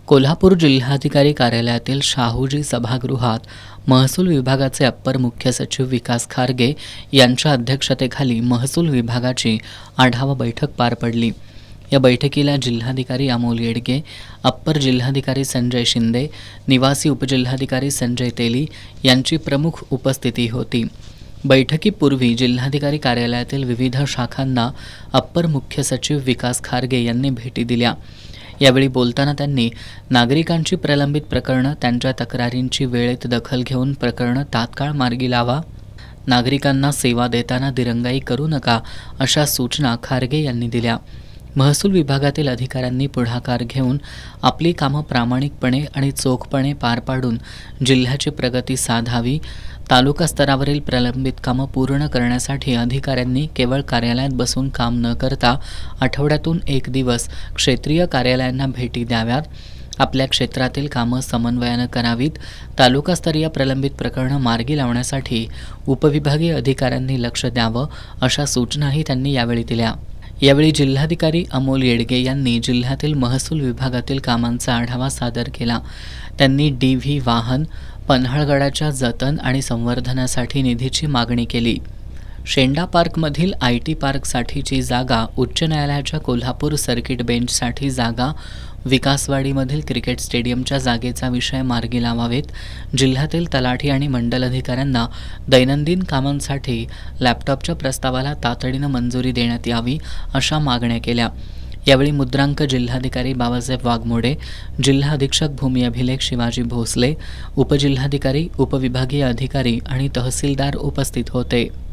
कोल्हापूर जिल्हाधिकारी कार्यालयातील शाहूजी सभागृहात महसूल विभागाचे अप्पर मुख्य सचिव विकास खारगे यांच्या अध्यक्षतेखाली महसूल विभागाची आढावा बैठक पार पडली। या बैठकीला जिल्हाधिकारी अमोल येडगे, अप्पर जिल्हाधिकारी संजय शिंदे, निवासी उपजिल्हाधिकारी संजय तेली यांची प्रमुख उपस्थिती होती। बैठकीपूर्वी जिल्हाधिकारी कार्यालयातील विविध शाखांना अप्पर मुख्य सचिव विकास खारगे यांनी भेटी दिल्या। यावेळी बोलताना त्यांनी नागरिकांची प्रलंबित प्रकरणं, त्यांच्या तक्रारींची वेळेत दखल घेऊन प्रकरणं तात्काळ मार्गी लावा, नागरिकांना सेवा देताना दिरंगाई करू नका, अशा सूचना खारगे यांनी दिल्या। महसूल विभागातील अधिकाऱ्यांनी पुढाकार घेऊन आपली कामं प्रामाणिकपणे आणि चोखपणे पार पाडून जिल्ह्याची प्रगती साधावी। तालुका स्तरावरील प्रलंबित कामं पूर्ण करण्यासाठी अधिकाऱ्यांनी केवळ कार्यालयात बसून काम न करता आठवड्यातून एक दिवस क्षेत्रीय कार्यालयांना भेटी द्याव्यात। आपल्या क्षेत्रातील कामं समन्वयानं करावीत। तालुकास्तरीय प्रलंबित प्रकरणं मार्गी लावण्यासाठी उपविभागीय अधिकाऱ्यांनी लक्ष द्यावं, अशा सूचनाही त्यांनी यावेळी दिल्या। यावेळी जिल्हाधिकारी अमोल येडगे यांनी जिल्ह्यातील महसूल विभागातील कामांचा आढावा सादर केला। त्यांनी DV वाहन, पन्हाळगडाच्या जतन आणि संवर्धनासाठी निधीची मागणी केली। शेंडा पार्कमधील IT पार्कसाठीची जागा, उच्च न्यायालयाच्या कोल्हापूर सर्किट बेंचसाठी जागा, विकासवाडीमधील क्रिकेट स्टेडियमच्या जागेचा विषय मार्गी लावावेत। जिल्ह्यातील तलाठी आणि मंडल अधिकाऱ्यांना दैनंदिन कामांसाठी लॅपटॉपच्या प्रस्तावाला तातडीनं मंजुरी देण्यात यावी, अशा मागण्या केल्या। यावेळी मुद्रांक जिल्हाधिकारी बाबासाहेब वाघमोडे, जिल्हा अधीक्षक भूमी अभिलेख शिवाजी भोसले, उपजिल्हाधिकारी, उपविभागीय अधिकारी आणि तहसीलदार उपस्थित होते।